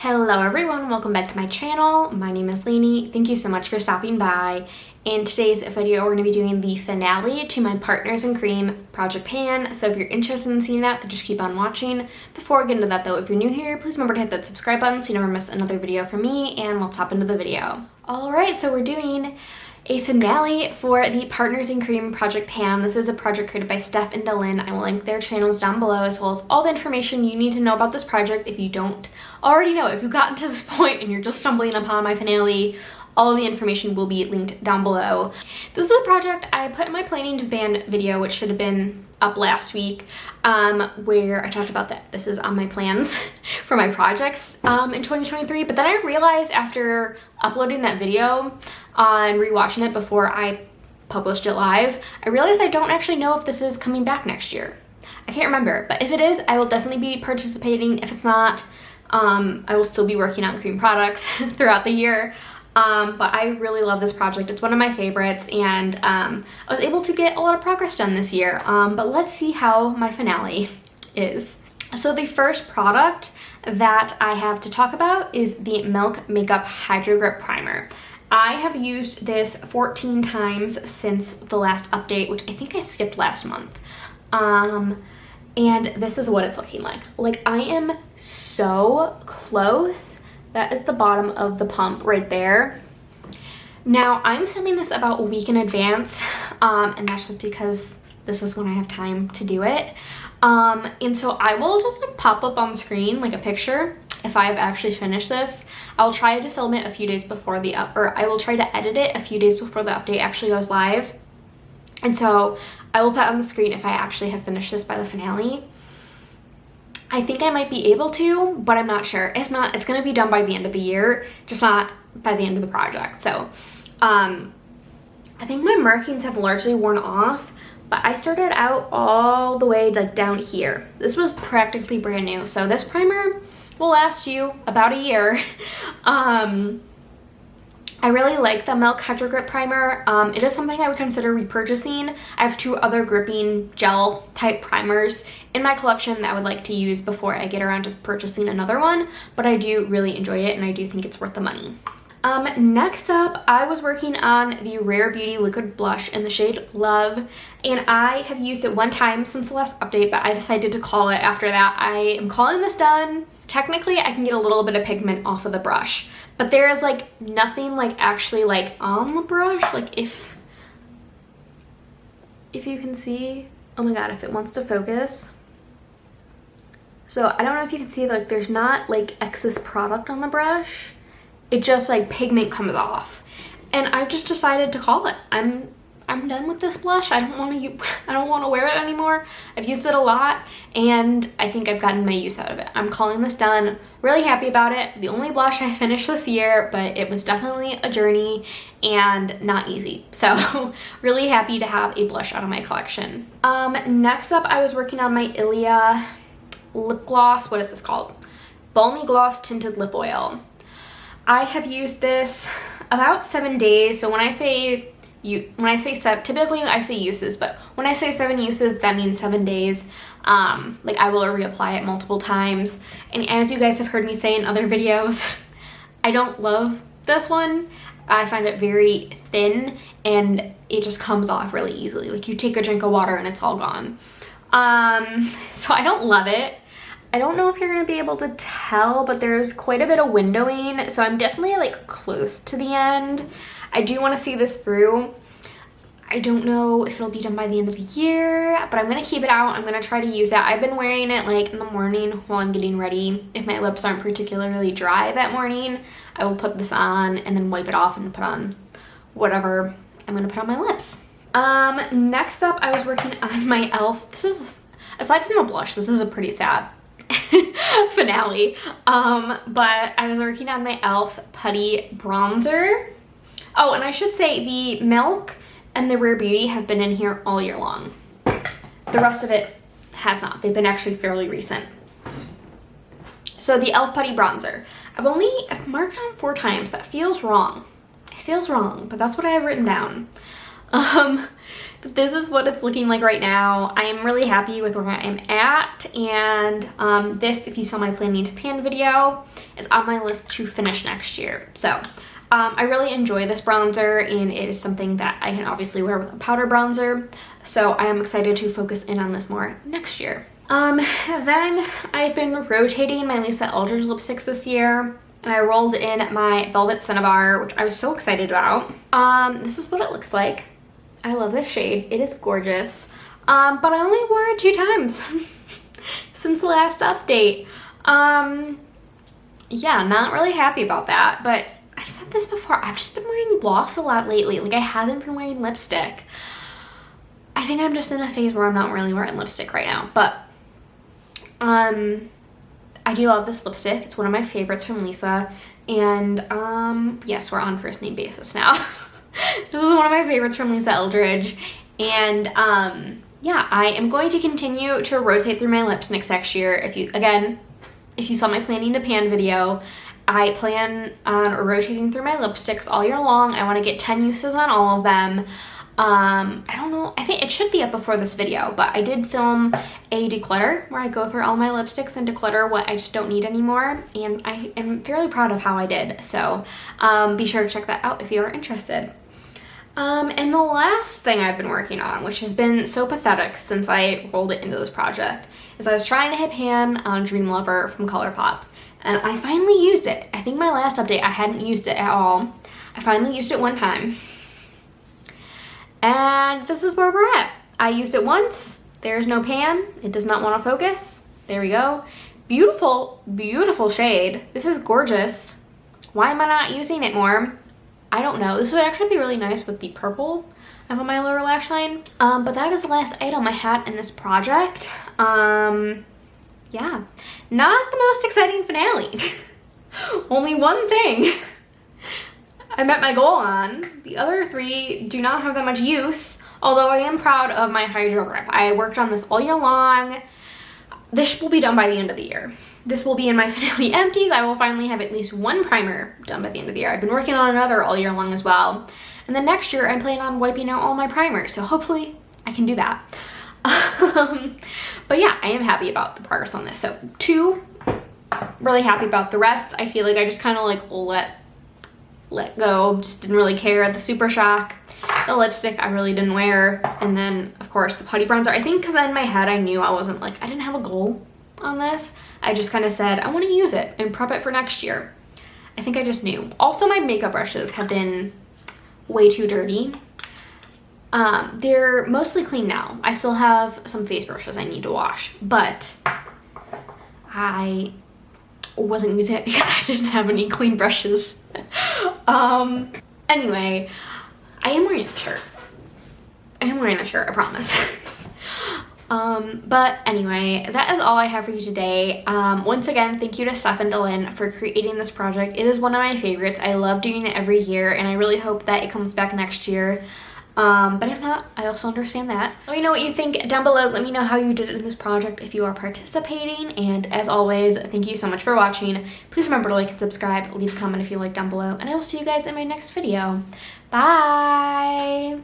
Hello everyone, welcome back to my channel. My name is Lainey. Thank you so much for stopping by. In today's video, we're going to be doing the finale to my Partners in Cream Project Pan. So if you're interested in seeing that, then just keep on watching. Before I get into that though, if you're new here, please remember to hit that subscribe button so you never miss another video from me, and let's hop into the video. Alright, so we're doing a finale for the Partners in Cream Project Pan. This is a project created by Steph and DaLin. I will link their channels down below, as well as all the information you need to know about this project if you don't already know. If you've gotten to this point and you're just stumbling upon my finale, all of the information will be linked down below. This is a project I put in my planning to ban video, which should have been up last week, where I talked about that this is on my plans for my projects in 2023. But then I realized after uploading that video and rewatching it before I published it live, I realized I don't actually know if this is coming back next year. I can't remember, but if it is, I will definitely be participating. If it's not, I will still be working on cream products throughout the year. But I really love this project. It's one of my favorites, and I was able to get a lot of progress done this year. But let's see how my finale is. So the first product that I have to talk about is the Milk Makeup Hydro Grip Primer. I have used this 14 times since the last update, which I think I skipped last month. And this is what it's looking like. Like, I am so close. That is the bottom of the pump right there. Now, I'm filming this about a week in advance, and that's just because this is when I have time to do it. And so I will just like pop up on screen like a picture if I've actually finished this. I'll try to film it a few days before the I will try to edit it a few days before the update actually goes live. And so I will put on the screen if I actually have finished this by the finale. I think I might be able to, but I'm not sure. If not, it's going to be done by the end of the year, just not by the end of the project. So I think my markings have largely worn off, but I started out all the way like down here. This was practically brand new, so this primer will last you about a year. I really like the Milk Hydro Grip Primer. It is something I would consider repurchasing. I have two other gripping gel type primers in my collection that I would like to use before I get around to purchasing another one, but I do really enjoy it and I do think it's worth the money. Next up, I was working on the Rare Beauty Liquid Blush in the shade Love, and I have used it one time since the last update, but I decided to call it after that. I am calling this done. Technically, I can get a little bit of pigment off of the brush, but there is like nothing like actually like on the brush. Like if you can see, oh my god, if it wants to focus. So I don't know if you can see, like there's not like excess product on the brush. It just like pigment comes off, and I've just decided to call it. I'm done with this blush. I don't want to wear it anymore. I've used it a lot, and I think I've gotten my use out of it. I'm calling this done. Really happy about it. The only blush I finished this year, but it was definitely a journey and not easy. So really happy to have a blush out of my collection. Next up, I was working on my Ilia lip gloss. What is this called? Balmy Gloss Tinted Lip Oil. I have used this about 7 days. So when I say typically I say uses, but when I say 7 uses, that means 7 days. Like I will reapply it multiple times. And as you guys have heard me say in other videos, I don't love this one. I find it very thin and it just comes off really easily. Like you take a drink of water and it's all gone. So I don't love it. I don't know if you're going to be able to tell, but there's quite a bit of windowing, so I'm definitely like close to the end. I do want to see this through. I don't know if it'll be done by the end of the year, but I'm going to keep it out. I'm going to try to use it. I've been wearing it like in the morning while I'm getting ready. If my lips aren't particularly dry that morning, I will put this on and then wipe it off and put on whatever I'm going to put on my lips. Next up, I was working on my e.l.f. This is, aside from the blush, this is a pretty sad finale, but I was working on my e.l.f. Putty Bronzer. Oh, and I should say the Milk and the Rare Beauty have been in here all year long. The rest of it has not. They've been actually fairly recent. So the e.l.f. Putty Bronzer, I've marked on 4 times. That feels wrong. It feels wrong, but that's what I have written down. But this is what it's looking like right now. I am really happy with where I am at, and this, if you saw my planning to pan video, is on my list to finish next year. So I really enjoy this bronzer, and it is something that I can obviously wear with a powder bronzer, so I am excited to focus in on this more next year. Then I've been rotating my Lisa Eldridge lipsticks this year, and I rolled in my Velvet Cinnabar, which I was so excited about. This is what it looks like. I love this shade. It is gorgeous. But I only wore it 2 times since the last update. Yeah, not really happy about that, but I've said this before, I've just been wearing gloss a lot lately. Like, I haven't been wearing lipstick. I think I'm just in a phase where I'm not really wearing lipstick right now, but I do love this lipstick. It's one of my favorites from Lisa, and yes, we're on first name basis now. This is one of my favorites from Lisa Eldridge, and yeah, I am going to continue to rotate through my lips next year. If you saw my planning to pan video, I plan on rotating through my lipsticks all year long. I want to get 10 uses on all of them. I don't know, I think it should be up before this video, but I did film a declutter where I go through all my lipsticks and declutter what I just don't need anymore, and I am fairly proud of how I did, so be sure to check that out if you are interested. And the last thing I've been working on, which has been so pathetic since I rolled it into this project, is I was trying to hit pan on Dream Lover from ColourPop, and I finally used it. I think my last update I hadn't used it at all. I finally used it one time. And this is where we're at. I used it once. There's no pan. It does not want to focus. There we go. Beautiful, beautiful shade. This is gorgeous. Why am I not using it more? I don't know. This would actually be really nice with the purple I have on my lower lash line. But that is the last item I had in this project. Yeah, not the most exciting finale. Only one thing I met my goal on. The other 3 do not have that much use, although I am proud of my Hydro Grip. I worked on this all year long. This will be done by the end of the year. This will be in my finale empties. I will finally have at least 1 primer done by the end of the year. I've been working on another all year long as well. And then next year, I plan on wiping out all my primers, so hopefully I can do that. But yeah, I am happy about the progress on this. So 2, really happy about the rest. I feel like I just kind of like let go, just didn't really care. The Super Shock, the lipstick I really didn't wear, and then of course the putty bronzer. I think because in my head I knew I didn't have a goal on this. I just kind of said I want to use it and prep it for next year. I think I just knew. Also, my makeup brushes have been way too dirty. They're mostly clean now. I still have some face brushes I need to wash, but I wasn't using it because I didn't have any clean brushes. Anyway, I am wearing a shirt. I promise. But anyway, that is all I have for you today. Once again, thank you to Steph and DaLin for creating this project. It is one of my favorites. I love doing it every year, and I really hope that it comes back next year. But if not, I also understand that. Let me know what you think down below. Let me know how you did in this project if you are participating. And as always, thank you so much for watching. Please remember to like and subscribe, leave a comment if you like down below, and I will see you guys in my next video. Bye!